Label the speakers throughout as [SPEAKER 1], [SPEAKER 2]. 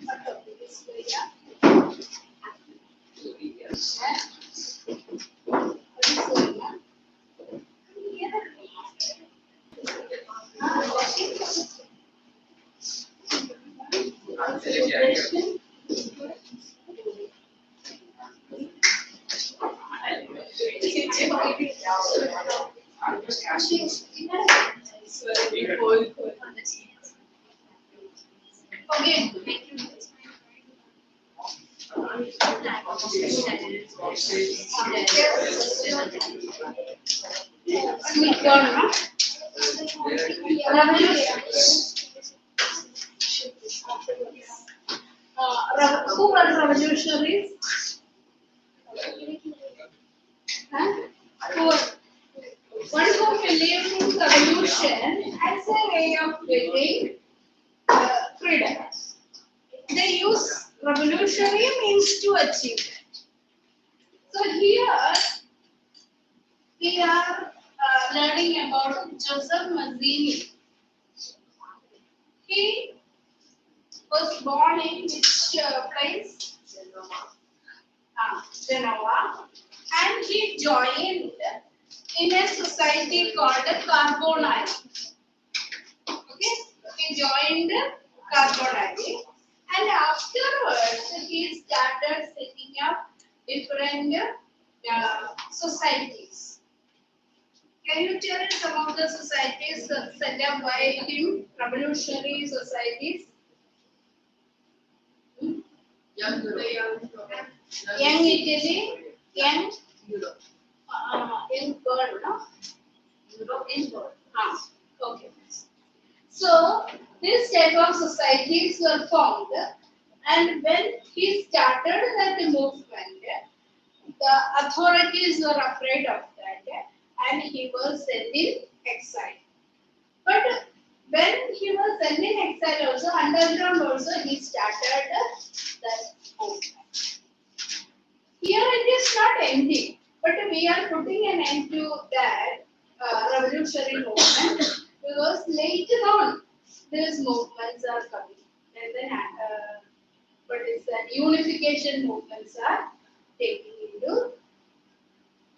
[SPEAKER 1] What topic is Korea? What is Korea? Okay. Who were revolutionaries? One who believed in revolution as a way of getting freedom. They use revolutionary means to achieve it. So here we are learning about Joseph Mazzini. He was born in which place? Genoa. And he joined in a society called Carbonari. Okay, he joined Carbonari, and afterwards he started setting up different societies. Can you tell some of the societies set up by him, revolutionary societies?
[SPEAKER 2] Young
[SPEAKER 1] Young Italy, young
[SPEAKER 2] Europe.
[SPEAKER 1] Young girl, no?
[SPEAKER 2] Europe is world.
[SPEAKER 1] Okay. So this type of societies were formed, and when he started that movement, the authorities were afraid of that, and he was sent in exile. But when he was sent in exile also, underground also, he started that movement. Here it is not ending, but we are putting an end to that revolutionary movement because later on these movements are coming. And then what is that? Unification movements are taken into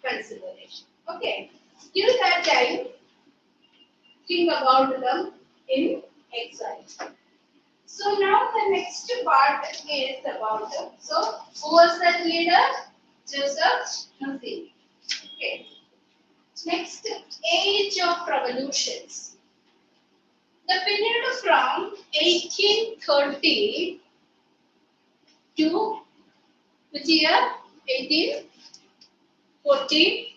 [SPEAKER 1] consideration. Okay. Till that time, think about them in exile. So now the next part is about them. So who was that leader? Joseph Mazzini. Okay. Next, age of revolutions. The period from 1830 to which year? 1840.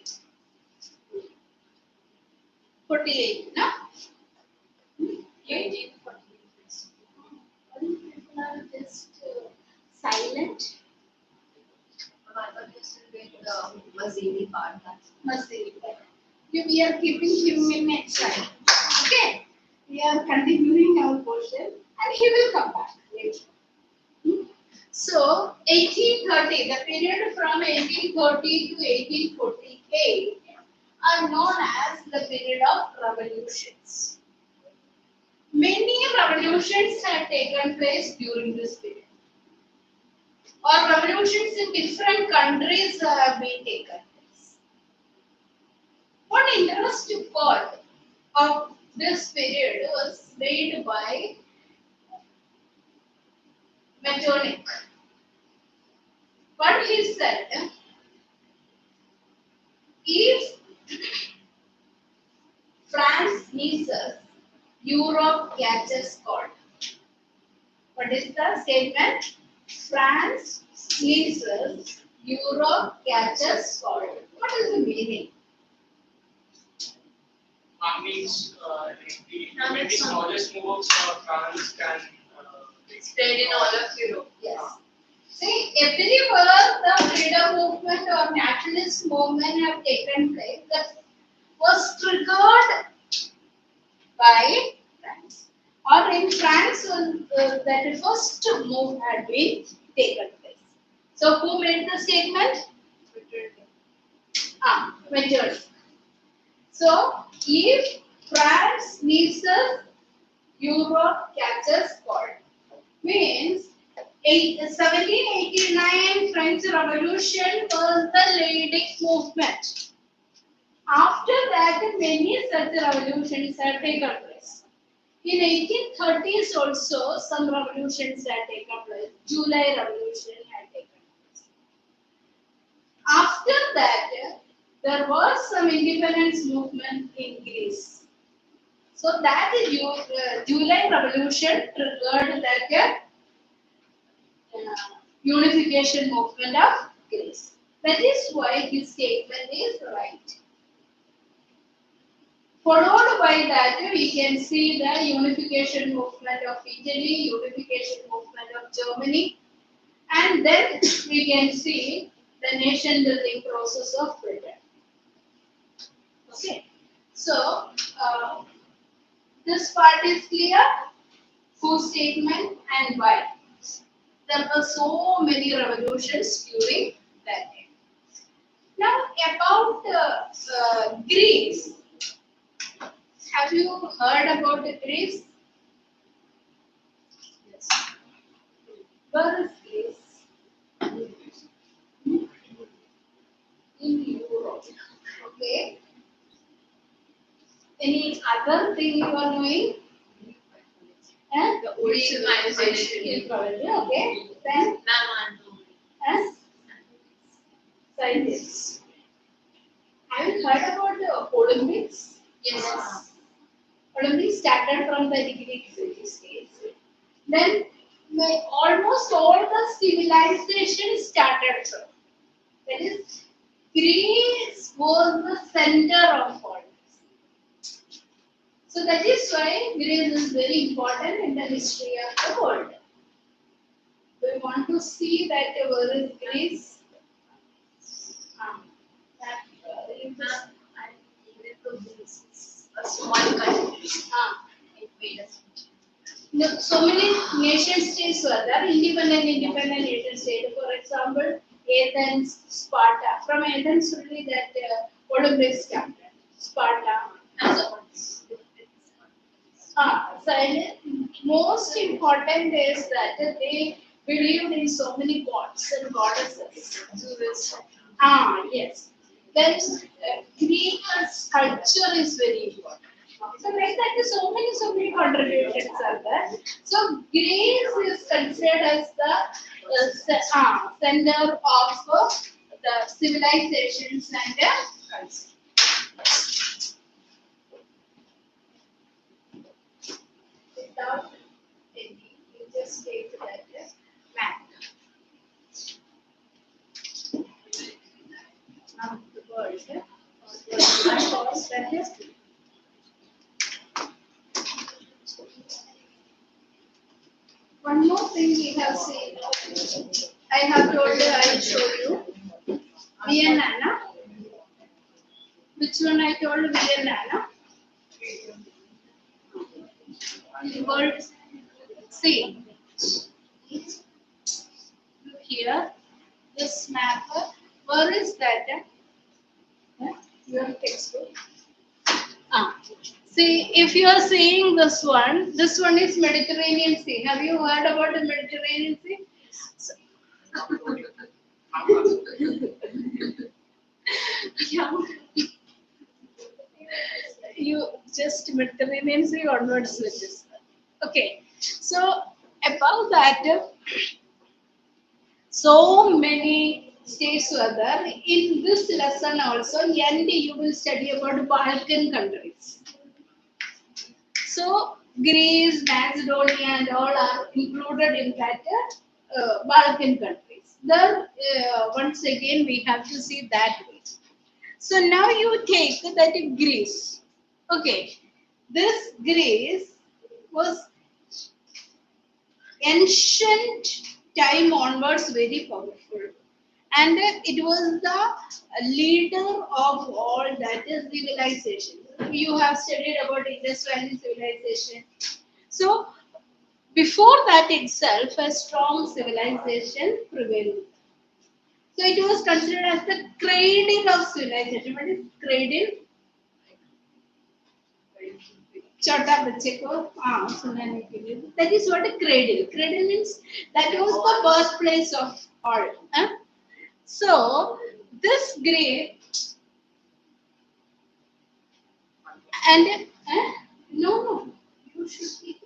[SPEAKER 1] 48, no? 1848. People are just silent.
[SPEAKER 2] I was just with the Mazzini part.
[SPEAKER 1] Mazzini. We are keeping him in exile. Okay. We are continuing our portion and he will come back later. So 1830, the period from 1830 to 1848 are known as the period of revolutions. Many revolutions have taken place during this period. Or revolutions in different countries have been taken place. One interesting part of this period was made by Metternich. What he said, if France sneezes, Europe catches cold. What is the statement? France sneezes, Europe catches cold. What is the meaning?
[SPEAKER 3] Means maybe the smallest moves for France can
[SPEAKER 2] Spread in all of Europe.
[SPEAKER 1] Yes. See, everywhere the freedom movement or nationalist movement have taken place, that was triggered by France. Or in France, that first move had been taken place. So, who made the statement? Metternich. So, if France sneezes, Europe catches cold. Means 1789 French Revolution was the leading movement. After that, many such revolutions had taken place. In 1830s also, some revolutions had taken place. July Revolution had taken place. After that, there was some independence movement in Greece. So that July Revolution triggered that unification movement of Greece. That is why his statement is right. Followed by that, we can see the unification movement of Italy, unification movement of Germany, and then we can see the nation building process of Britain. Okay, so this part is clear. Whose statement and why? There were so many revolutions during that time. Now about Greece. Have you heard about Greece?
[SPEAKER 2] Yes.
[SPEAKER 1] Where is Greece? In Europe. Okay. Any other thing you are knowing?
[SPEAKER 2] The old civilization.
[SPEAKER 1] Okay. Then scientists. Have you heard about the Olympics?
[SPEAKER 2] Yes.
[SPEAKER 1] Olympics started from the Greek city-states. Then almost all the civilization started from. That is, Greece was the center of all this. So that is why Greece is very important in the history of the world. We want to see that where is Greece.
[SPEAKER 2] A small country. It made us.
[SPEAKER 1] No, so many nation states were there, independent nation state. For example, Athens, Sparta. From Athens only that Olympics started. Sparta.
[SPEAKER 2] And so on.
[SPEAKER 1] So most important is that they believed in so many gods and goddesses. Yes. Then Greek culture is very important. So like that, so many contributions are there. So Greece is considered as the center of the civilizations and the culture. Without any, you just take that map. Now the world, one more thing we have seen. I have told you, I will show you. Vienna. Which one I told Vienna? World. See. Here, this map. Where is that? Your textbook. See, if you are seeing this one is Mediterranean Sea. Have you heard about the Mediterranean Sea? Yeah. You just Mediterranean Sea onwards with this. Okay. So above that, so many states were there. In this lesson also, end you will study about Balkan countries. So Greece, Macedonia, and all are included in that Balkan countries. There, once again, we have to see that way. So now you take that Greece. Okay, this Greece was ancient time onwards very powerful, and it was the leader of all that is civilization. You have studied about Indus Valley civilization. So before that itself, a strong civilization prevailed. So it was considered as the cradle of civilization. What is cradle? छोटा बच्चे को सुनाने के लिए. That is what a cradle. Cradle means that was the birthplace of all. So this grave and no, you should be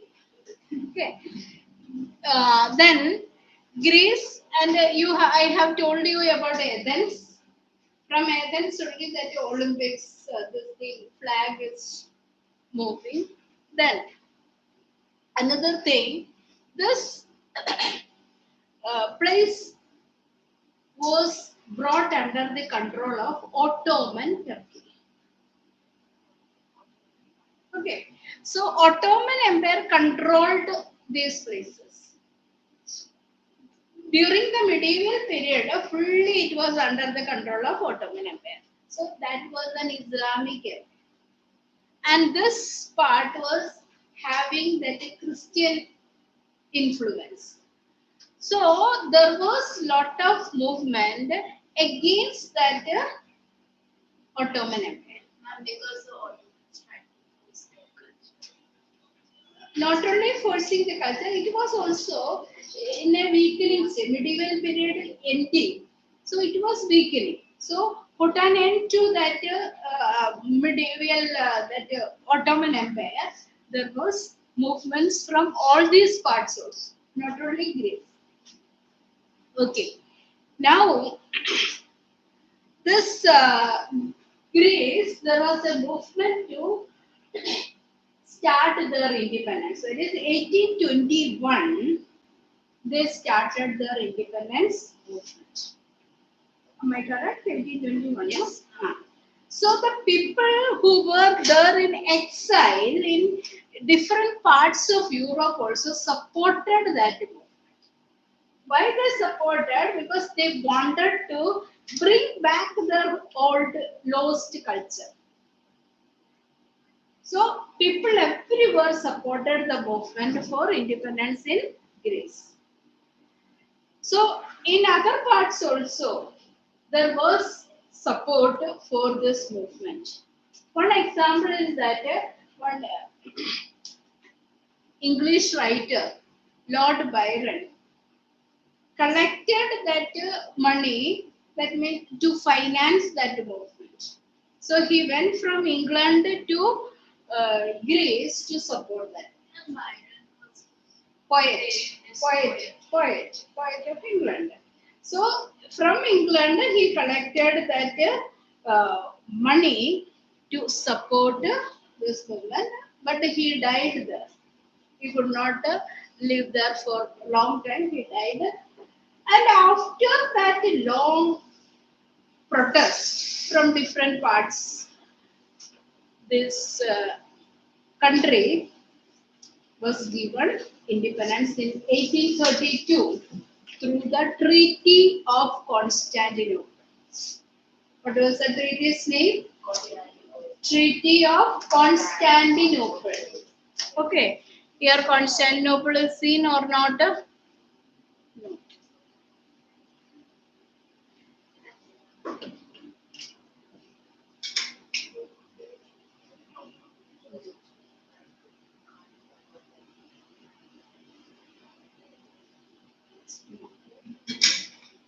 [SPEAKER 1] okay. Then Greece and I have told you about Athens. From Athens only that Olympics, this thing flag is moving. Then another thing, this place was brought under the control of Ottoman Turkey. Okay, so Ottoman Empire controlled these places. During the medieval period, fully it was under the control of Ottoman Empire. So that was an Islamic empire. And this part was having that Christian influence. So there was lot of movement against that Ottoman Empire.
[SPEAKER 2] Because the Ottomans had forced their culture.
[SPEAKER 1] Not only forcing the culture, it was also in a weakening state. Medieval period ending, so it was weakening. So put an end to that medieval that Ottoman Empire. There was movements from all these parts also, not only Greece. Okay, now this Greece, there was a movement to start their independence. So it is 1821. They started their independence movement. Am I correct? 1821.
[SPEAKER 2] Yes.
[SPEAKER 1] So the people who were there in exile in different parts of Europe also supported that movement. Why they supported? Because they wanted to bring back their old lost culture. So people everywhere supported the movement for independence in Greece. So in other parts also, there was support for this movement. One example is that one English writer, Lord Byron, collected that money that meant to finance that movement. So he went from England to Greece to support that. Poet of England. So from England he collected that money to support this movement, but he died there. He could not live there for a long time. He died, and after that long protest from different parts, this country was given independence in 1832 through the Treaty of Constantinople. What was the treaty's name? Treaty of Constantinople. Okay, here Constantinople is seen or not? No.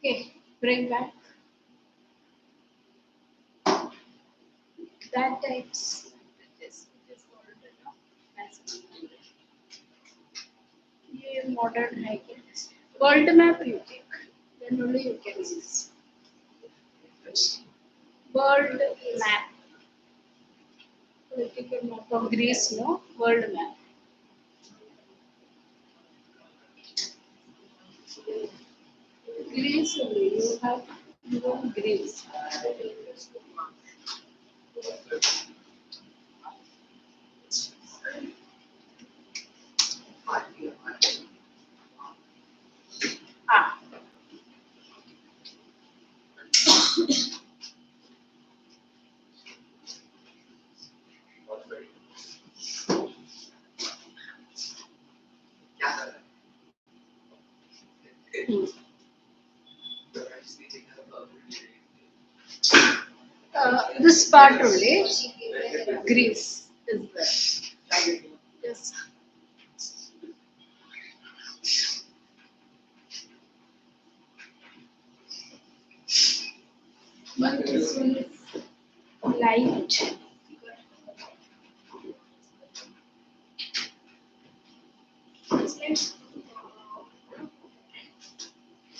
[SPEAKER 1] Okay, bring back. That types. It is called modern hiking. World map you take. Then only you can see. World map. Political map of Greece, no? World map. Greece only. You have your Greece. Ah. This part only, Greece is there. This one is light.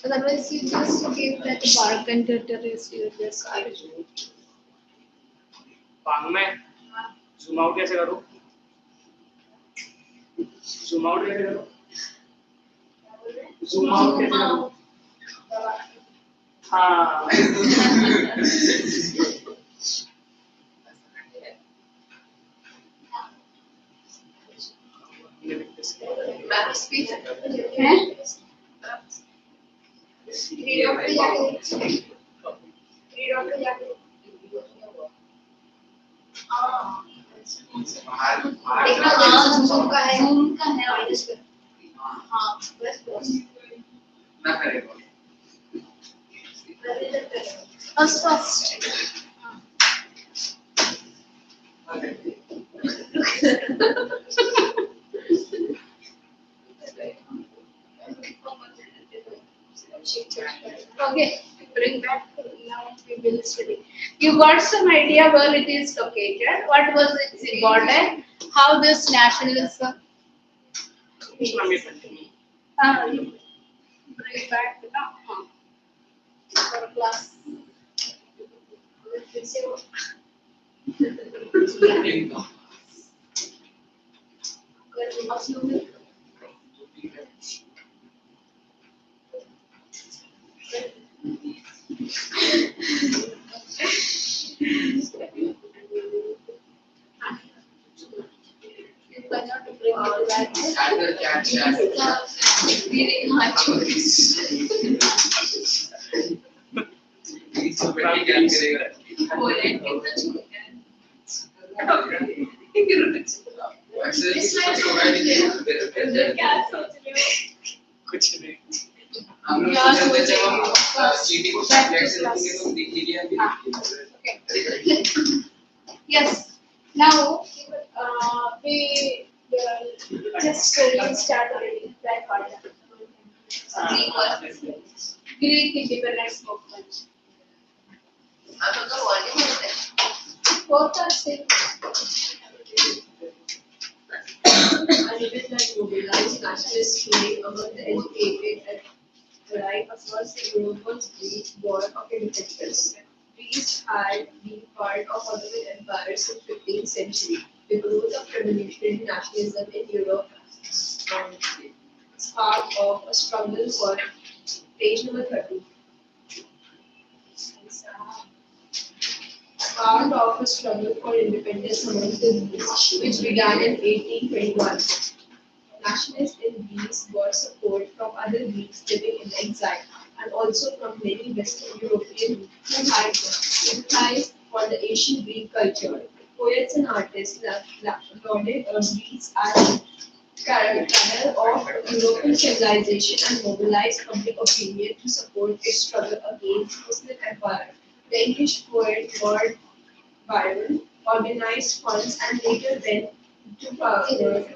[SPEAKER 1] Otherwise, you just give that bark and terrorist, you just
[SPEAKER 3] पांग में zoom out कैसे करूँ? Zoom out कैसे करूँ? Zoom out कैसे करूँ? हाँ.
[SPEAKER 2] Map speed.
[SPEAKER 1] हैं?
[SPEAKER 2] Zoom का है minus में. हाँ, बस.
[SPEAKER 4] ना करेगा
[SPEAKER 1] First. Okay, bring back. Now we will study. You got some idea where it is located? What was its important? How this nationalism? Bring back now. For class.
[SPEAKER 2] Reading hard
[SPEAKER 3] कुछ नहीं.
[SPEAKER 4] हम लोग सोचते जब हम चीटी को फ्लैट से लिखेंगे तो दिख लिया
[SPEAKER 1] Okay. Yes. Now we will just slowly start reading that part. Greek independence movement. Both are same.
[SPEAKER 2] A limit that mobilized nationalist feeling among the educated at the right across the Europe's Greek war of independence. Greece had been part of Ottoman Empire since 15th century. The growth of revolutionary nationalism in Europe spark of a struggle for page number 30. Part of a struggle for independence among the Greeks, which began in 1821. Nationalists in Greece got support from other Greeks living in exile and also from many Western Europeans who had sympathized for the ancient Greek culture. Poets and artists lauded Greece as cradle of European civilization and mobilized public opinion to support its struggle against Muslim empire. The English poet Lord Byron organized funds and later went to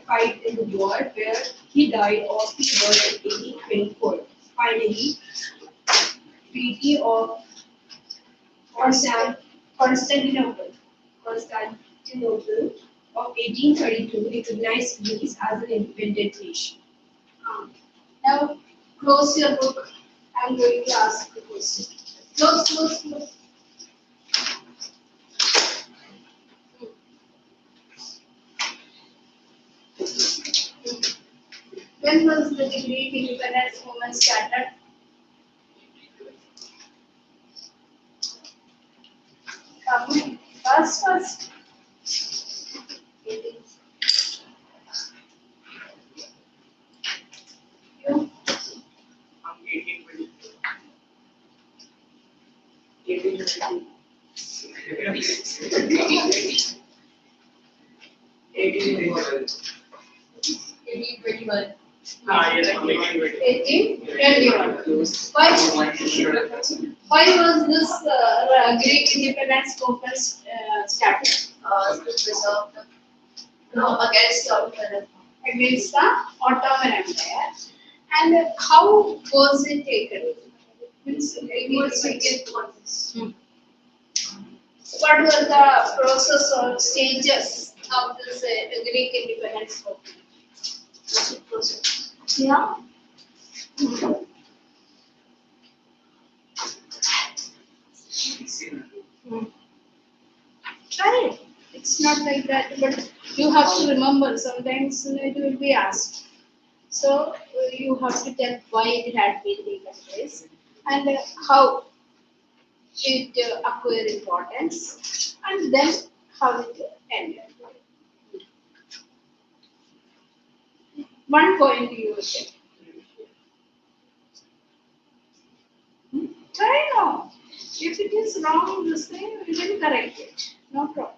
[SPEAKER 2] fight in the war where he died of fever in 1824. Finally, Treaty of Constantinople of 1832 recognized Greece as an independent nation.
[SPEAKER 1] Now close your book. I'm going to ask the question. Close. When was the Greek independence movement started? Come, first. You?
[SPEAKER 3] हम 1822.
[SPEAKER 2] 1821.
[SPEAKER 3] हाँ ये हम 1822.
[SPEAKER 1] 1821. Why was this Greek independence movement started?
[SPEAKER 2] To preserve against the Ottoman
[SPEAKER 1] Against the Ottoman Empire. And how was it taken? Means
[SPEAKER 2] It was against contest.
[SPEAKER 1] What were the process or stages of this Greek independence movement? Yeah. Hmm. Try it. It's not like that, but you have to remember. Sometimes it will be asked. So you have to tell why it had been taken place and how it acquired importance, and then how it ended. One point you will get. Try now. If it is wrong, this thing, we will correct it. No problem.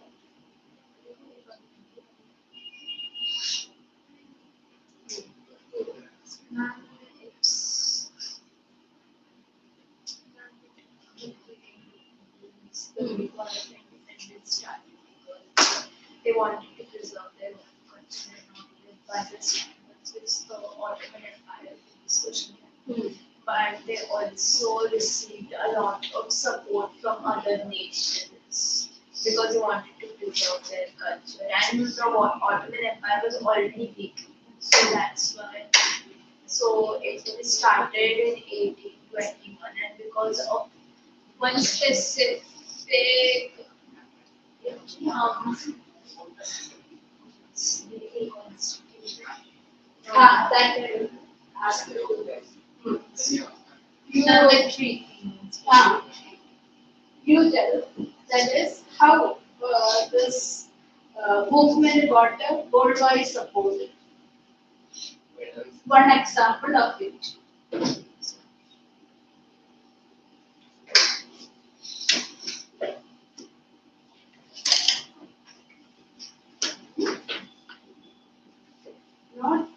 [SPEAKER 2] They wanted to preserve their own culture and not live by the standards which the Ottoman Empire was pushing them. But they also received a lot of support from other nations because they wanted to preserve their culture. And the Ottoman Empire was already weak, so that's why. So it started in 1821, and because of one specific um,
[SPEAKER 1] That will ask you to do. You,
[SPEAKER 2] treaty.
[SPEAKER 1] you tell. That is how this movement got a worldwide support. One example of it. Not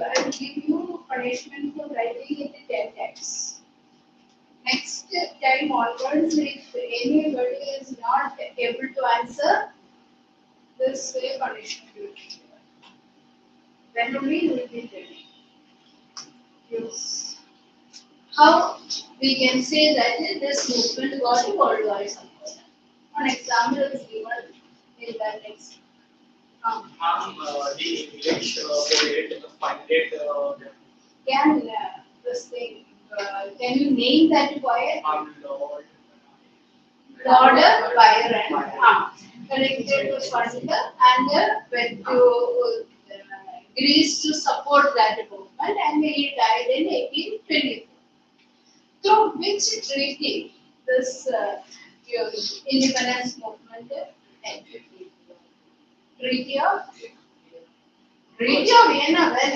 [SPEAKER 1] I'll give you punishment for writing it 10 times. Next time onwards, if anybody is not able to answer, this way punishment will be given. Then only you will be ready. Yes. How we can say that this movement got a worldwide support? An example is given in the next.
[SPEAKER 3] The English poet funded them.
[SPEAKER 1] Can this thing? Can you name that poet?
[SPEAKER 3] Lord.
[SPEAKER 1] Lord Byron. Collected to fund and went to Greece to support that movement, and he died in 1824. Through which treaty this your independence movement ended? Treaty of Vienna, when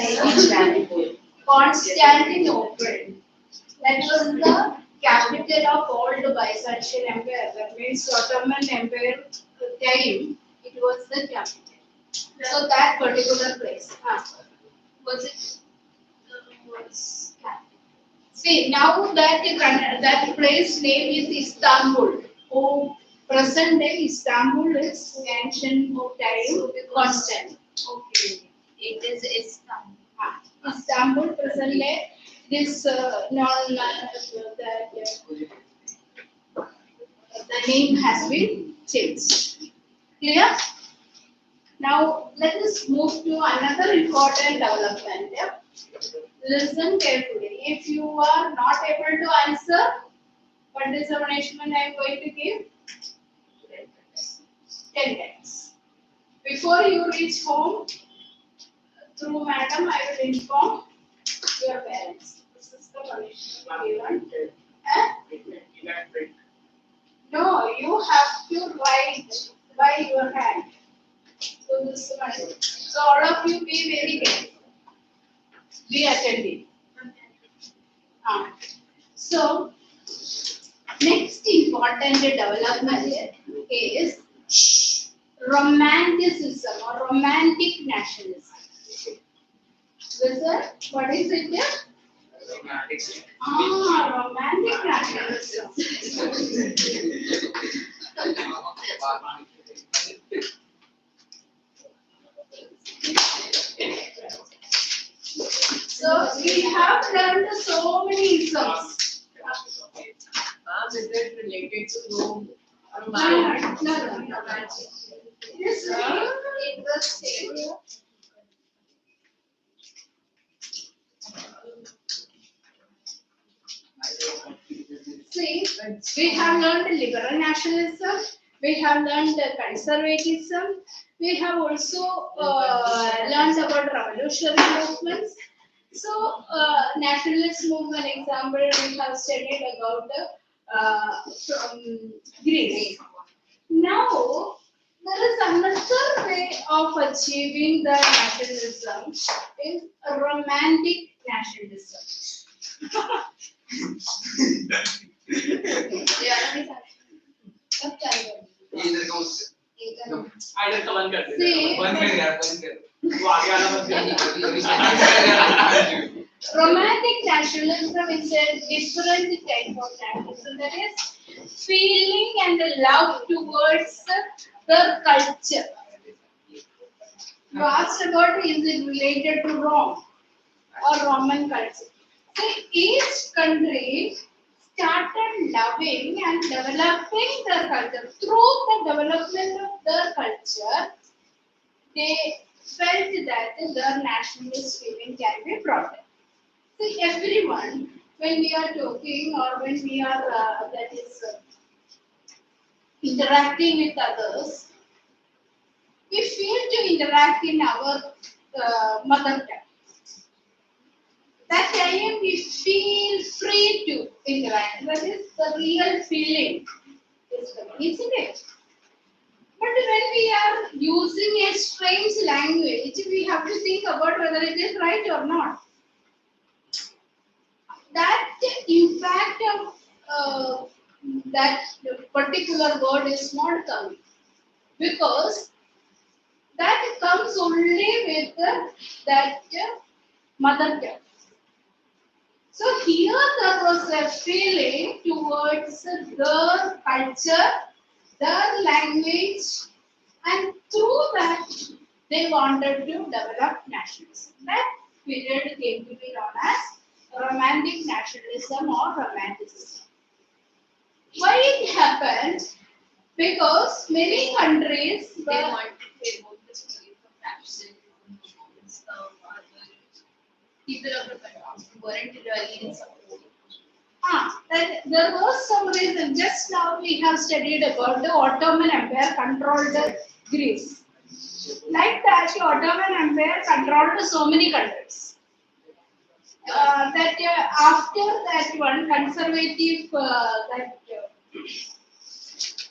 [SPEAKER 1] Constantinople. That was the capital of old Byzantine Empire. That means Ottoman Empire time. It was the capital. So that particular place. Was it? Was capital. See, now that place name is Istanbul. Oh, present day Istanbul is ancient time Constantinople.
[SPEAKER 2] Okay, it is Istanbul.
[SPEAKER 1] Istanbul present day this the name has been changed. Clear? Now let us move to another important development. Listen carefully. If you are not able to answer, what is the punishment I am going to give? 10 times. Before you reach home, through madam, I will inform your parents. This is the punishment given. No, you have to write by your hand. So this is the punishment. So all of you be very careful. Be attentive. So next important development is romanticism or romantic nationalism. Listen, what is it? Romantic nationalism. So we have learned so many isms.
[SPEAKER 2] Is it related to Rome?
[SPEAKER 1] No. Yes, in the state. See, we have learned liberal nationalism, we have learned conservatism, we have also learned about revolutionary movements. So, nationalist movement example, we have studied about from Greece. Now, there is another way of achieving the nationalism is a romantic nationalism.
[SPEAKER 4] इधर का मुझसे
[SPEAKER 3] आइडर का बंद कर दे
[SPEAKER 1] See,
[SPEAKER 4] बंद कर यार बंद कर
[SPEAKER 3] वो आगे वाला बंद कर
[SPEAKER 1] romantic nationalism is a different type of nationalism, that is feeling and love towards the culture. You asked about is it related to Rome or Roman culture. So each country started loving and developing their culture. Through the development of their culture, they felt that their nationalist feeling can be brought in. See, everyone, when we are talking or when we are interacting with others, we feel to interact in our mother tongue. That time we feel free to interact. That is the real feeling. Isn't it? But when we are using a strange language, we have to think about whether it is right or not. That impact of that particular word is not coming because that comes only with that mother tongue. So here there was a feeling towards their culture, their language, and through that they wanted to develop nationalism. That period came to be known as romantic nationalism or romanticism. Why it happened? Because many countries
[SPEAKER 2] They
[SPEAKER 1] were
[SPEAKER 2] want to play both the story from fashion, people of the country weren't really in support.
[SPEAKER 1] that there was some reason. Just now we have studied about the Ottoman Empire controlled Greece. Like that, the Ottoman Empire controlled so many countries. After that one conservative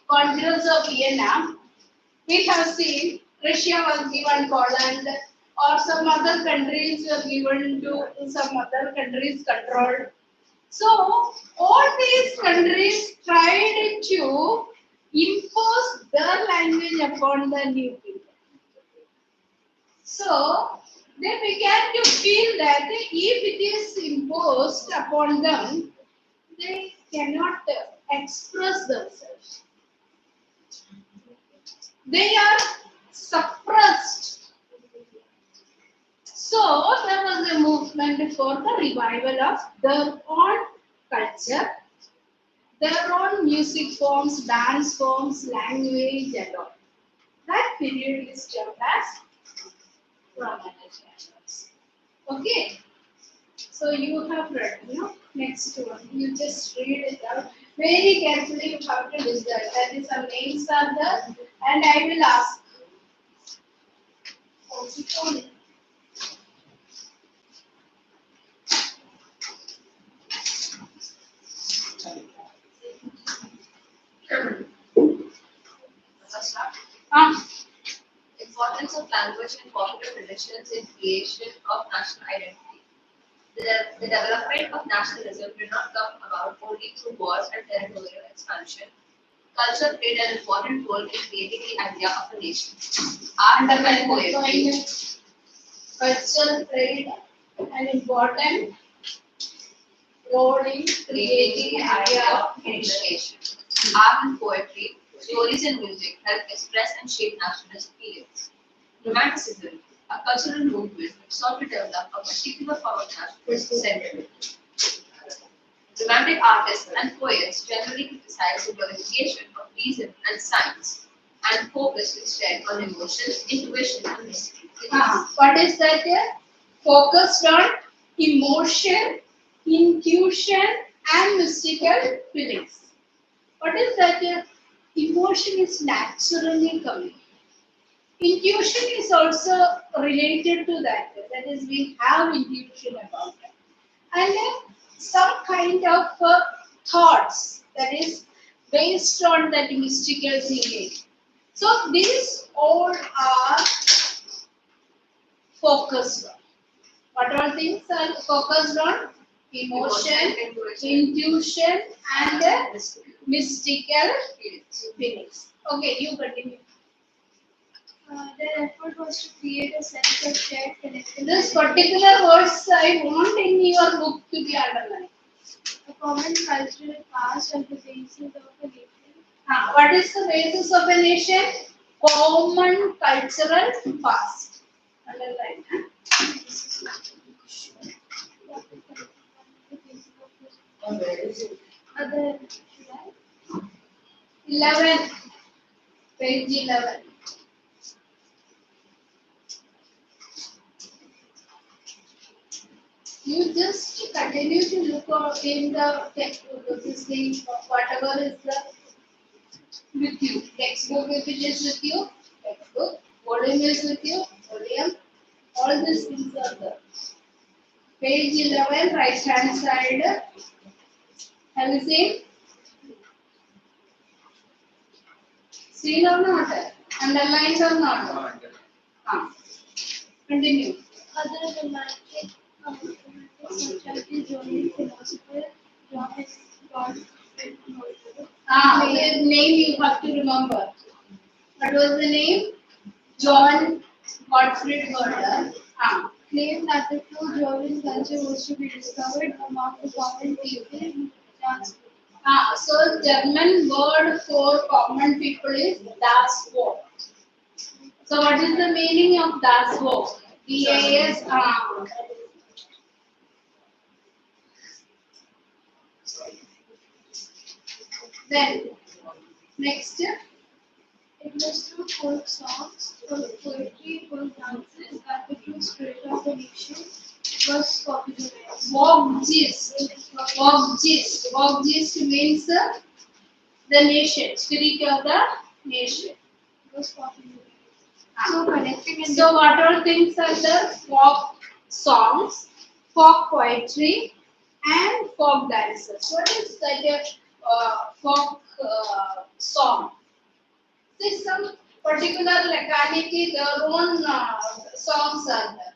[SPEAKER 1] Congress of Vienna, we have seen Russia was given Poland, or some other countries were given to some other countries controlled. So all these countries tried to impose their language upon the new people. So they began to feel that if it is imposed upon them, they cannot express themselves. They are suppressed. So there was a movement for the revival of their own culture, their own music forms, dance forms, language, and all. That period is termed as Romantic nationalism. Okay. So you have read, next one. You just read it out. Very carefully you have to listen. That is some names are there, and I will ask.
[SPEAKER 2] Importance of language and popular traditions in creation of national identity. The development of nationalism did not come about only through wars and territorial expansion. Culture played an important role in creating the idea of a nation. Art and poetry.
[SPEAKER 1] Culture played an important role in
[SPEAKER 2] Creating the idea of a nation. Art and poetry, stories and music help express and shape nationalist feelings. Romanticism, a cultural movement, sought to develop a particular form of nationalist sentiment. Romantic artists and poets generally criticize the glorification of reason and science and focus instead on emotion, intuition, and mystery.
[SPEAKER 1] What is that? Focused on emotion, intuition, and mystical feelings. What is that? Emotion is naturally coming. Intuition is also related to that. That is, we have intuition about it. And some kind of thoughts that is based on that mystical thinking. So these all are focused on. What all things are focused on? Emotion, intuition, and mystical feelings. Okay, you continue.
[SPEAKER 5] Their effort was to create a sense of shared connectivity.
[SPEAKER 1] This particular words I want in your book to be underlined.
[SPEAKER 5] A common cultural past and the basis of a nation.
[SPEAKER 1] What is the basis of a nation? Common cultural past. Underline.
[SPEAKER 5] Other,
[SPEAKER 1] 11. Page 11. You just continue to look in the textbook, this thing, whatever is the with you. Textbook if it is with you, textbook. Volume is with you, volume. All these things are there. Page 11, right hand side. Have you seen? Seen or not? Underlined or not? Continue.
[SPEAKER 5] other romantic such as the German philosopher John Gottfried Herder.
[SPEAKER 1] His name you have to remember. What was the name? John Gottfried Herder.
[SPEAKER 5] Claimed that the true German culture was to be discovered among the common people in dance.
[SPEAKER 1] So German word for common people is Das Wort. So what is the meaning of Das Wort? DAS. Then next.
[SPEAKER 5] It was through folk songs, folk poetry, folk dances that the true spirit of the nation was popularized.
[SPEAKER 1] Folk gist. Folk gist. Folk gist means the nation, spirit of the nation.
[SPEAKER 5] Was popularized. So connecting and
[SPEAKER 1] So what all things are there? Folk songs, folk poetry, and folk dances. What is that folk song? See some particular locality, their own songs are there.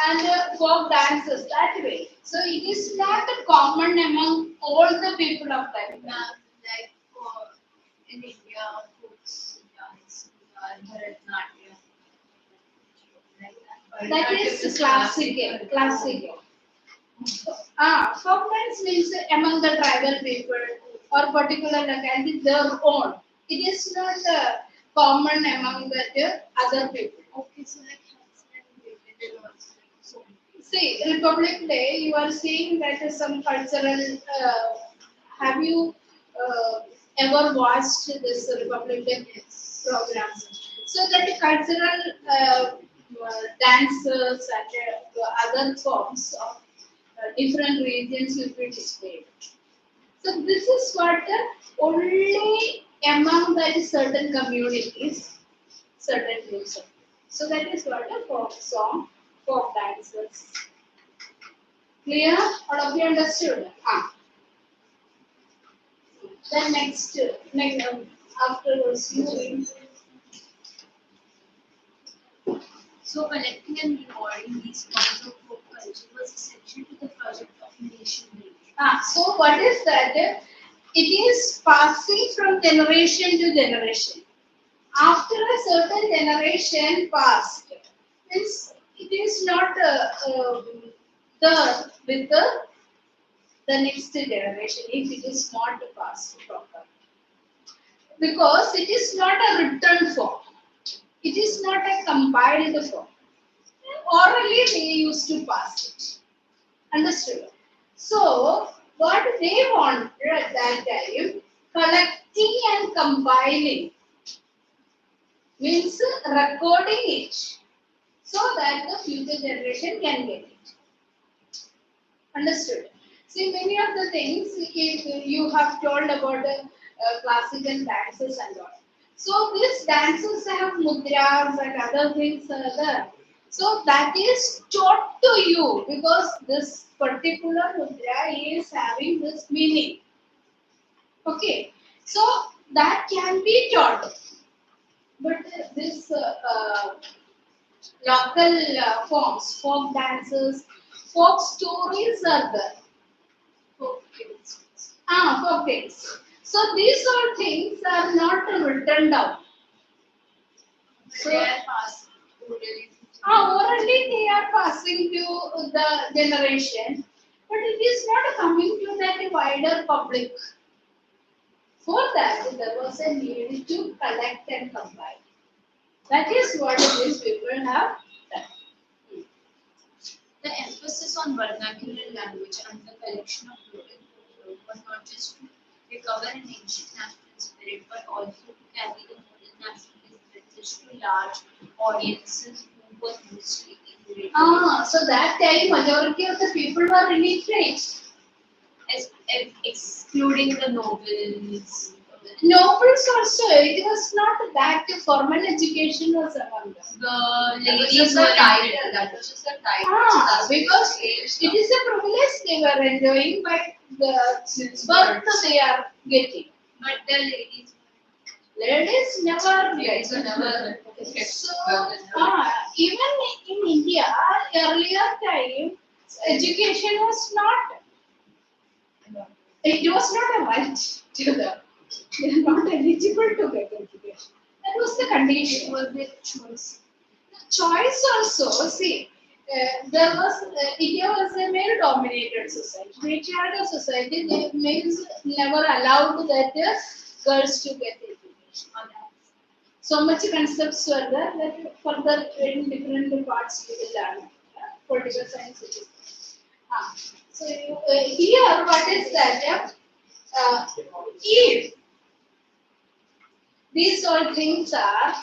[SPEAKER 1] And folk dances that way. So it is not common among all the people of that.
[SPEAKER 2] Like in India, folks dance, Bharatanatyam, like
[SPEAKER 1] That is classical. Classical. Folk dance means among the tribal people or particular locality their own. It is not common among the other people.
[SPEAKER 2] Okay, so like and also so
[SPEAKER 1] See, Republic Day, you are seeing that some cultural. Have you ever watched this Republic Day program? So that cultural dances and other forms of different regions will be displayed. So this is what only among that certain communities, certain groups of people. So that is what a folk song, folk dances. Clear? All of you understood? Then next afterwards you will.
[SPEAKER 2] So collecting and recording these forms of folk culture was essential to the project of nation building.
[SPEAKER 1] So what is that? It is passing from generation to generation. After a certain generation passed, means it is not the with the next generation if it is not passed properly. Because it is not a written form. It is not a compiled form. Orally they used to pass it. Understood? So what they wanted at that time, collecting and compiling, means recording it so that the future generation can get it. Understood? See, many of the things if you have told about classical dances and all. So these dances have mudras and other things are there. So that is taught to you because this particular mudra is having this meaning. Okay, so that can be taught. But this local forms, folk dances, folk stories are there.
[SPEAKER 2] Folk tales.
[SPEAKER 1] Folk tales. So these all things are not written down. So
[SPEAKER 2] They are passed orally.
[SPEAKER 1] orally they are passing to the generation, but it is not coming to that wider public. For that, there was a need to collect and compile. That is what these people have done.
[SPEAKER 6] The emphasis on vernacular language and the collection of local folklore was not just to recover an ancient national spirit, but also to carry the modern nationalist message to large audiences who were mostly illiterate.
[SPEAKER 1] So that time majority of the people were illiterate.
[SPEAKER 6] Excluding the nobles.
[SPEAKER 1] Nobles also, it was not that formal education was among them.
[SPEAKER 6] The
[SPEAKER 4] That was
[SPEAKER 6] ladies
[SPEAKER 4] just
[SPEAKER 6] were
[SPEAKER 4] a title. That was just a title.
[SPEAKER 1] Because it is a privilege they were enjoying by the birth they are getting.
[SPEAKER 6] but the ladies
[SPEAKER 1] Ladies never
[SPEAKER 4] Ladies were
[SPEAKER 1] get.
[SPEAKER 4] never
[SPEAKER 1] So, even in India, earlier time, education was not, it was not a right to them. They are not eligible to get education. That was the condition.
[SPEAKER 2] Was their choice.
[SPEAKER 1] Choice also, see, there was, India was a male dominated society. Patriarchal society, the males never allowed that girls to get education. So much concepts were there that further in different parts we will learn. Political science. So here, what is that? If these all things are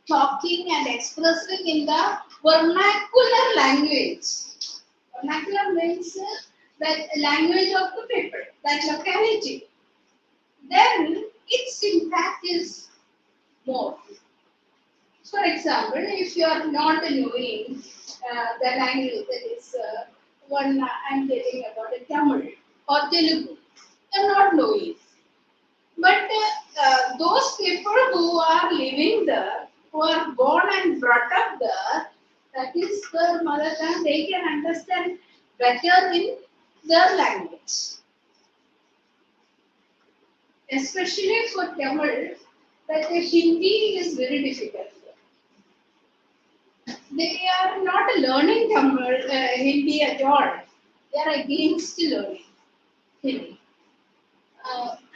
[SPEAKER 1] talking and expressing in the vernacular language. Vernacular means that language of the people, that locality. Then its impact is more. For example, if you are not knowing the language, that is one I am telling about a Tamil or Telugu, you are not knowing. But those people who are living there, who are born and brought up there, that is their mother tongue, they can understand better in their language. Especially for Tamil, that the Hindi is very difficult. They are not learning Tamil, Hindi at all. They are against learning Hindi.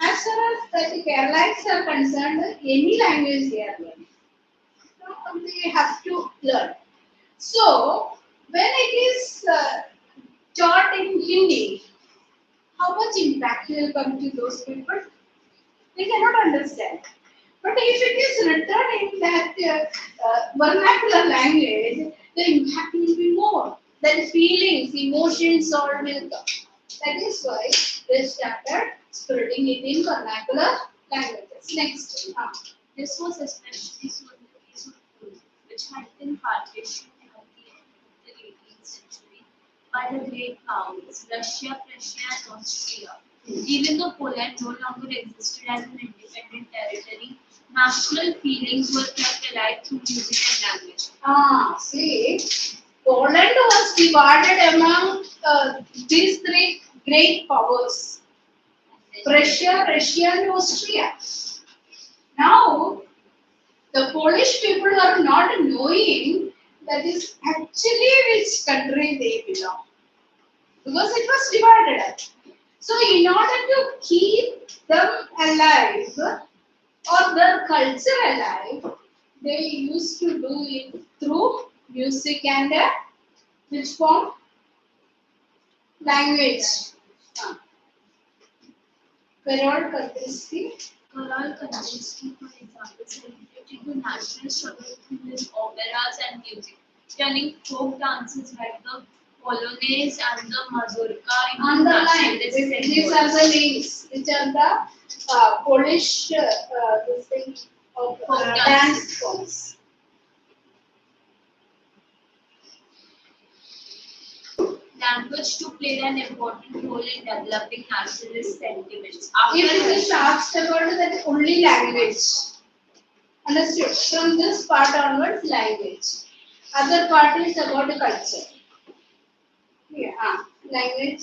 [SPEAKER 1] As far as the Keralites are concerned, any language they are learning. No, they have to learn. So, when it is taught in Hindi, how much impact will come to those people? They cannot understand. But if it is written in that vernacular language, the impact will be more. Then feelings, emotions all will come. That is why they started spreading it in vernacular languages. Next.
[SPEAKER 6] This was especially so in the case of Poland, which had been partitioned at the end of the 18th century by the great powers Russia, Prussia, and Austria. Even though Poland no longer existed as an independent territory, national feelings were kept alive through music and language.
[SPEAKER 1] See, Poland was divided among these three great powers: Prussia, Russia, and Austria. Now, the Polish people are not knowing that is actually which country they belong because it was divided up. So, in order to keep them alive or their culture alive, they used to do it through music and which form? Language. Ah. Karol Kaczynski.
[SPEAKER 6] Karol Kandinsky, for example, celebrated the national struggle through his operas and music, turning folk dances like the polonaise and the mazurka into
[SPEAKER 1] Underline.
[SPEAKER 6] nationalist
[SPEAKER 1] These are
[SPEAKER 6] symbols.
[SPEAKER 1] the names, which are the Polish this thing of
[SPEAKER 6] Folk
[SPEAKER 1] dance forms.
[SPEAKER 6] Language too played an important role in developing nationalist sentiments.
[SPEAKER 1] If it
[SPEAKER 6] After
[SPEAKER 1] is asked about that only language, understood? From this part onwards, language. Other part is about culture. Yeah, language.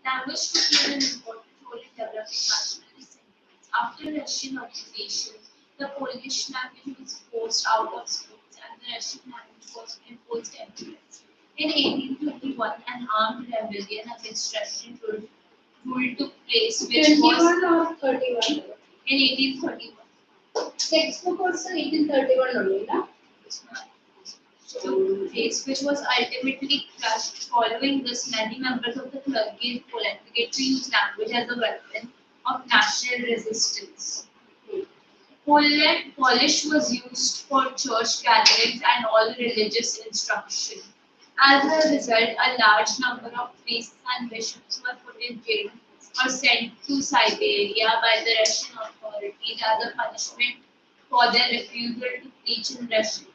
[SPEAKER 6] Language took played an important role in developing nationalist sentiments. After Russian occupation, the Polish language was forced out of schools and the Russian language was imposed everywhere. In 1821, an armed rebellion against Russian rule took place, which was
[SPEAKER 1] 21 or 31?
[SPEAKER 6] in 1831.
[SPEAKER 1] Textbook also 1831 only, na?
[SPEAKER 6] Took place, which was ultimately crushed. Following this, many members of the clergy in Poland began to use language as a weapon of national resistance. Polish was used for church gatherings and all religious instruction. As a result, a large number of priests and bishops were put in jail or sent to Siberia by the Russian authorities as a punishment for their refusal to preach in Russian.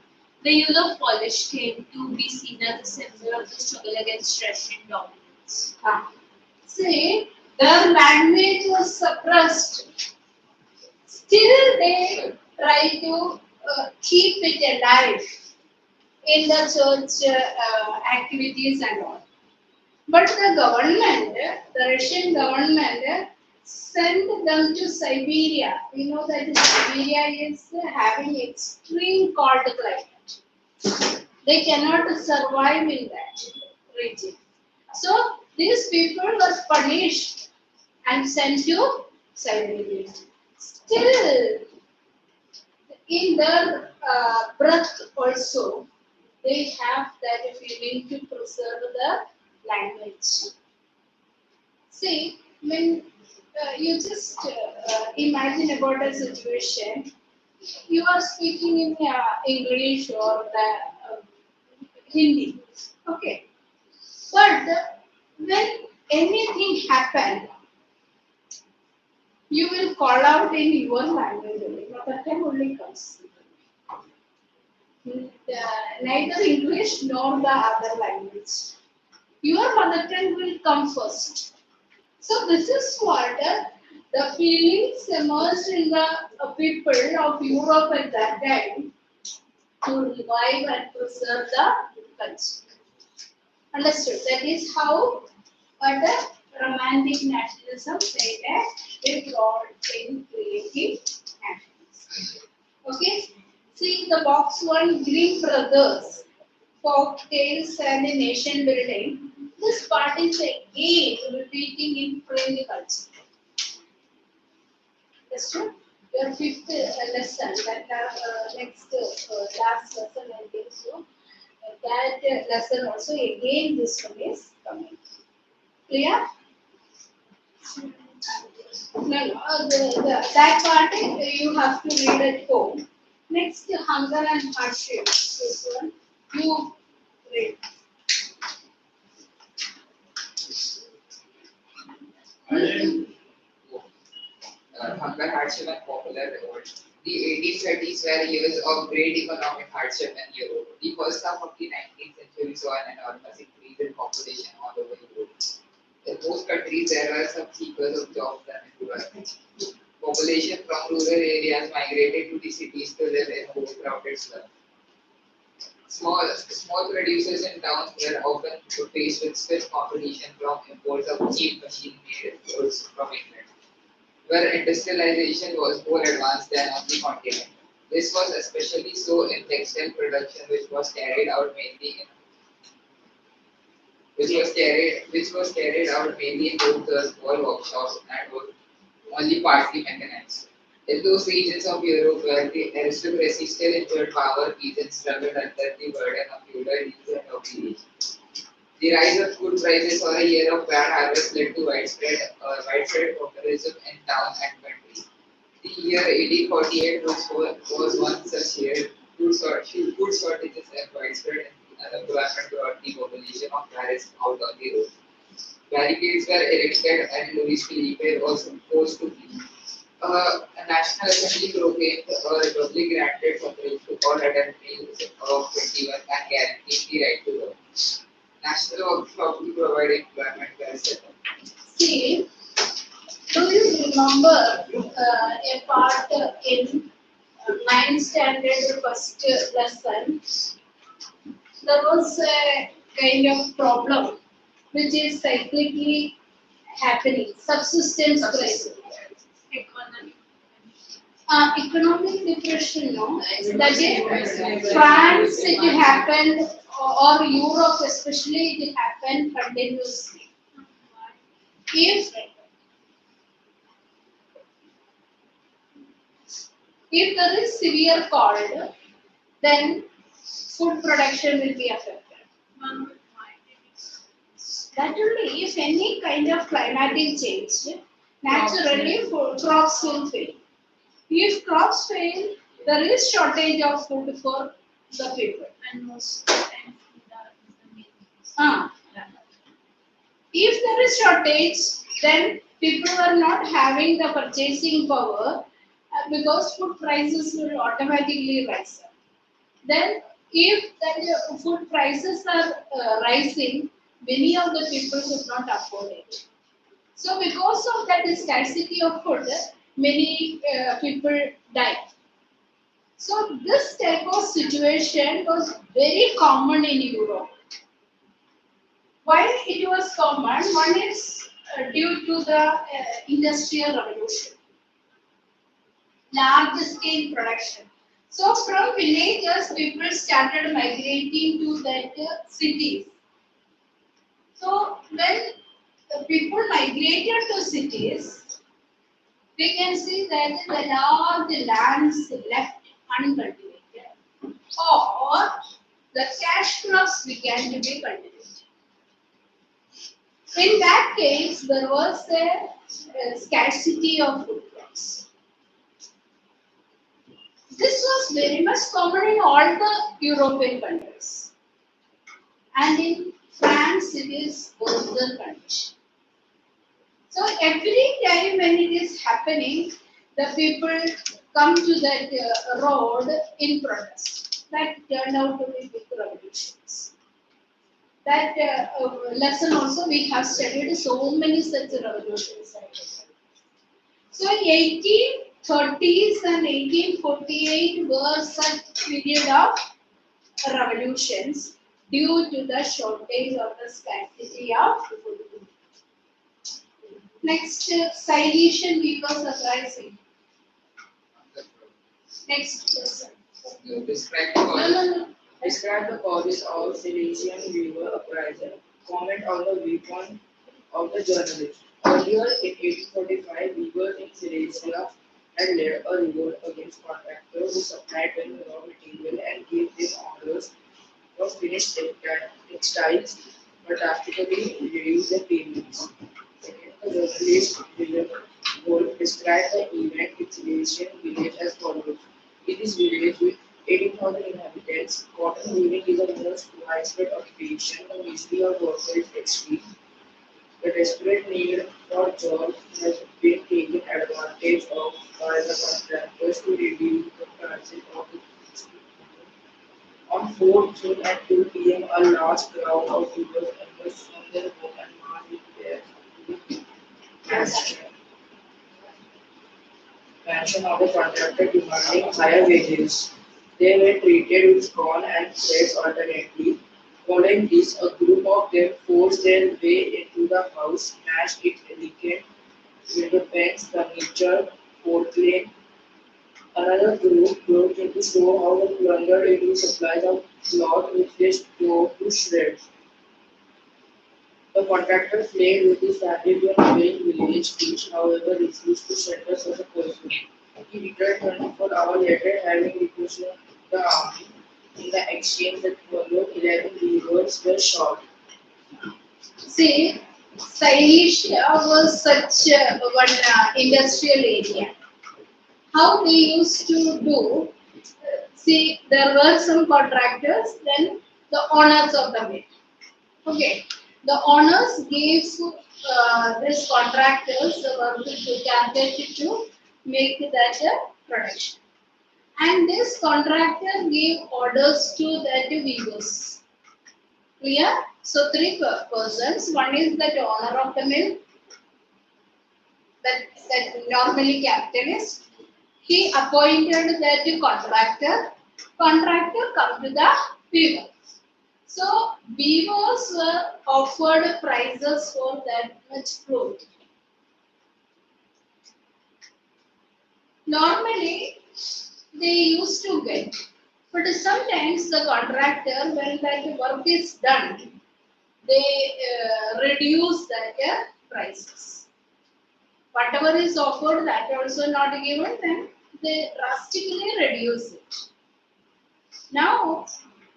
[SPEAKER 6] The use of Polish came to be seen as a symbol of the struggle against Russian dominance.
[SPEAKER 1] See, their language was suppressed. Still, they try to keep it alive in the church activities and all. But the government, the Russian government, sent them to Siberia. We know that Siberia is having extreme cold climate. They cannot survive in that region. So these people were punished and sent to Siberia. Still, in their breath also, they have that feeling to preserve the language. See, when you just imagine about a situation, you are speaking in English or the Hindi, okay. But when anything happen, you will call out in your language only. Mother tongue only comes. Neither English nor the other language. Your mother tongue will come first. So this is what the feelings emerged in the people of Europe at that time to revive and preserve the culture. Understood? That is how the romantic nationalism played a big role in creating nationalism. Okay? See the box one, Grimm Brothers, folk tales and nation building. This part is again repeating in French culture. Understood? Your fifth lesson, that next last lesson I think so. That lesson also again this one is coming. Clear? No, that part you have to read at home. Next, hunger and hardship. This one you read.
[SPEAKER 4] Hunger, hardship, and popular revolt. The 1830s were years of great economic hardship in Europe. The first half of the 19th century saw an enormous increase in population all over Europe. In most countries, there were some seekers of jobs and employment. Population from rural areas migrated to the cities to live in overcrowded slums. Small producers in towns were often faced with stiff competition from imports of cheap machine-made goods from England, where industrialization was more advanced than on the continent. This was especially so in textile production, which was carried out mainly in both the small workshops and was only partly mechanized. In those regions of Europe where the aristocracy still enjoyed power, peasants struggled under the burden of feudal dues and obligation. The rise of food prices or a year of bad harvest led to widespread pauperism in town and country. The year 1848 was one such year. Food shortages and widespread unemployment brought the population of Paris out on the road. Barricades were erected and Louis Philippe was forced to flee. A national assembly proclaimed a republic granted suffrage to all adult males of 21 and guaranteed the right to vote. National workshop to provide employment were set up.
[SPEAKER 1] See, do you remember a part in ninth standard first lesson? There was a kind of problem which is cyclically happening, subsistence crisis.
[SPEAKER 6] Economic.
[SPEAKER 1] Economic depression, no? That is, France it happened, or Europe especially, it happened continuously. If if there is severe cold, then food production will be affected. That only if any kind of climatic change, naturally food crops will fail. If crops fail, there is shortage of food for the people.
[SPEAKER 6] And most of the time, food is the main reason.
[SPEAKER 1] Ah. If there is shortage, then people are not having the purchasing power because food prices will automatically rise up. Then, if the food prices are rising, many of the people could not afford it. So, because of that scarcity of food, many people died. So, this type of situation was very common in Europe. Why it was common? One is due to the industrial revolution, large scale production. So from villages, people started migrating to that cities. So when the people migrated to cities, we can see that the large lands left uncultivated, or the cash crops began to be cultivated. In that case, there was a scarcity of food crops. This was very much common in all the European countries. And in France, it is worse condition. So every time when it is happening, the people come to that road in protest. That turned out to be big revolutions. That lesson also we have studied so many such revolutions. So 1830s and 1848 were such period of revolutions due to the shortage or the scarcity of food. Next, Silesian peoples uprising. Next lesson.
[SPEAKER 4] You describe
[SPEAKER 1] No, no, no.
[SPEAKER 7] Describe the causes of Silesian Weaver uprising. Comment on the viewpoint of the journalist. Earlier in 1845, weavers in Silesia had led a revolt against contractors who supplied them raw material and gave them orders for finished textiles, but drastically reduced their payments. Second, the journalist William Wolf described the event in Silesian village as follows. In this village with 18,000 inhabitants, cotton weaving is the most widespread occupation. The misery of workers is extreme. The desperate need for jobs has been taken advantage of by the contractors to reduce the prices of the goods. On 4th June at 2 p.m., a large crowd of people emerged from their home and marched with their mansion of the contractor demanding higher wages. They were treated with scorn and threats alternately. Following this, a group of them forced their way into the house, smashed its elegant window panes, furniture, porcelain. Another group broke into storehouse and plundered into supplies of cloth which they strove to shred. The contractor fled with his family to a neighboring village, which, however, refused to shelter such a person. He returned 24 hours later, having requested the army. In the exchange that followed, 11 weavers were shot.
[SPEAKER 1] See, Silesia was such one industrial area. How they used to do, see, there were some contractors, then the owners of the mill. Okay, the owners gave this contractors the work to target to make that production. And this contractor gave orders to that weavers. Clear? So three persons. One is the owner of the mill, that normally capitalist. He appointed that contractor. Contractor come to the weaver. So weavers were offered prices for that much cloth. Normally they used to get, but sometimes the contractor, when that work is done, they reduce that prices. Whatever is offered, that also not given, then they drastically reduce it. Now,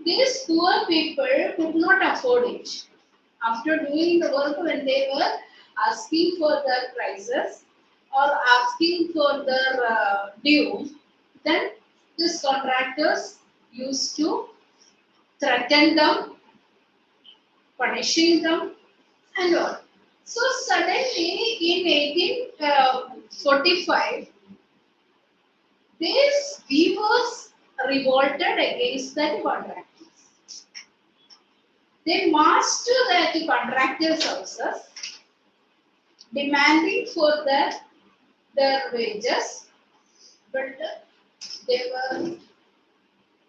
[SPEAKER 1] these poor people could not afford it. After doing the work, when they were asking for their prices or asking for their due, then these contractors used to threaten them, punishing them, and all. So suddenly in 1845, these weavers revolted against the contractors. They marched to the contractors' houses, demanding for their wages, but they were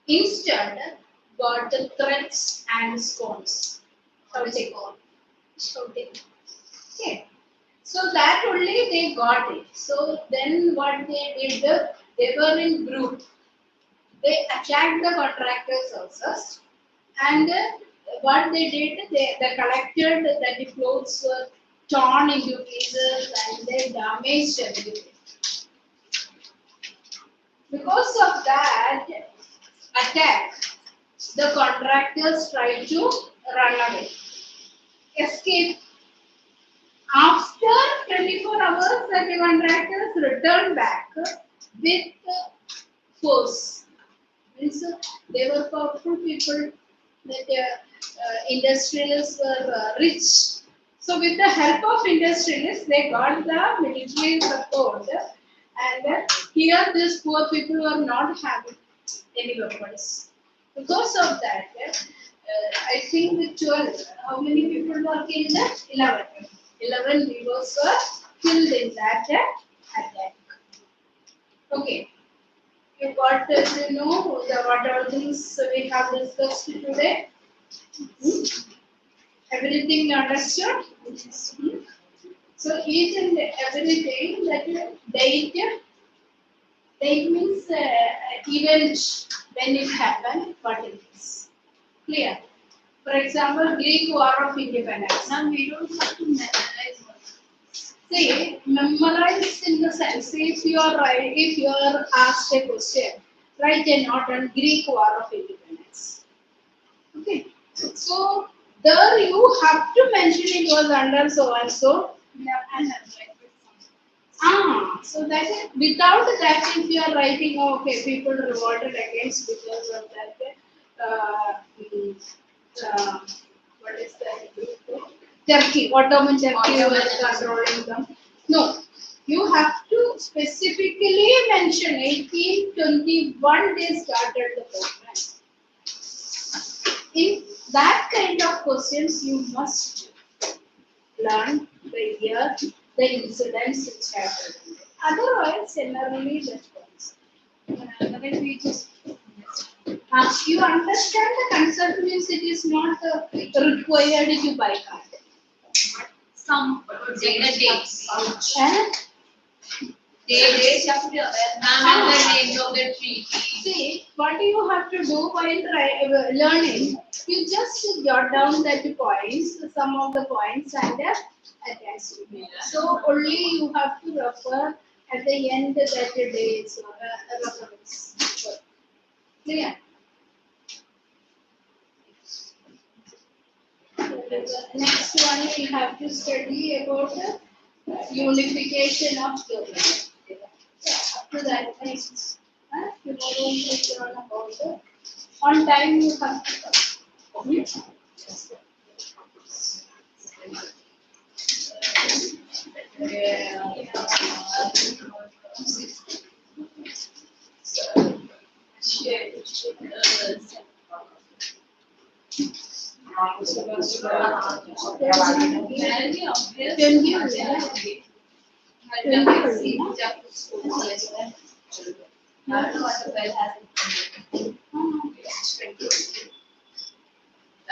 [SPEAKER 1] instead got threats and scorns. Shouting. Shouting. Okay. So that only they got it. So then what they did, they were in group. They attacked the contractors' houses, and what they did, they collected that the clothes were torn into pieces and they damaged everything. Because of that attack, the contractors tried to run away, escape. After 24 hours, the contractors returned back with force. Means they were powerful people, that industrialists were rich. So with the help of industrialists, they got the military support, and here these poor people were not having any weapons. Because of that, I think 12, how many people were killed? 11. 11 weavers were killed in that attack. Okay. You got to know what are things we have discussed today? Everything you understood? So each and everything that date means event when it happened, what it is. Clear? For example, Greek War of Independence.
[SPEAKER 6] Now we don't have to memorize what.
[SPEAKER 1] See, memorize in the sense, if you are asked a question, write a note on Greek War of Independence. Okay. So there you have to mention it was under so and so. So that is, without that, if you are writing, okay, people revolted against because of that. What is that group? Turkey, Ottoman Turkey was controlling them. No, you have to specifically mention 1821 they started the program. In that kind of questions, you must learn the year, the incidents which happened. Otherwise, generally that comes.
[SPEAKER 6] Otherwise, we just.
[SPEAKER 1] You understand the concept means it is not required to buy card.
[SPEAKER 6] Some dates.
[SPEAKER 1] Dates.
[SPEAKER 6] And the names of the treaty.
[SPEAKER 1] See, what you have to do while learning, you just jot down that points, some of the points, and attach to it. So only you have to refer at the end that dates or reference. Clear? Next one we have to study about the unification of Germany. Up to that next. Tomorrow we will learn about the on time you have to come.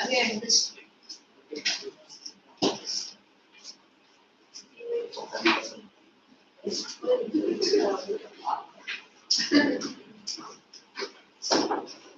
[SPEAKER 2] Again, this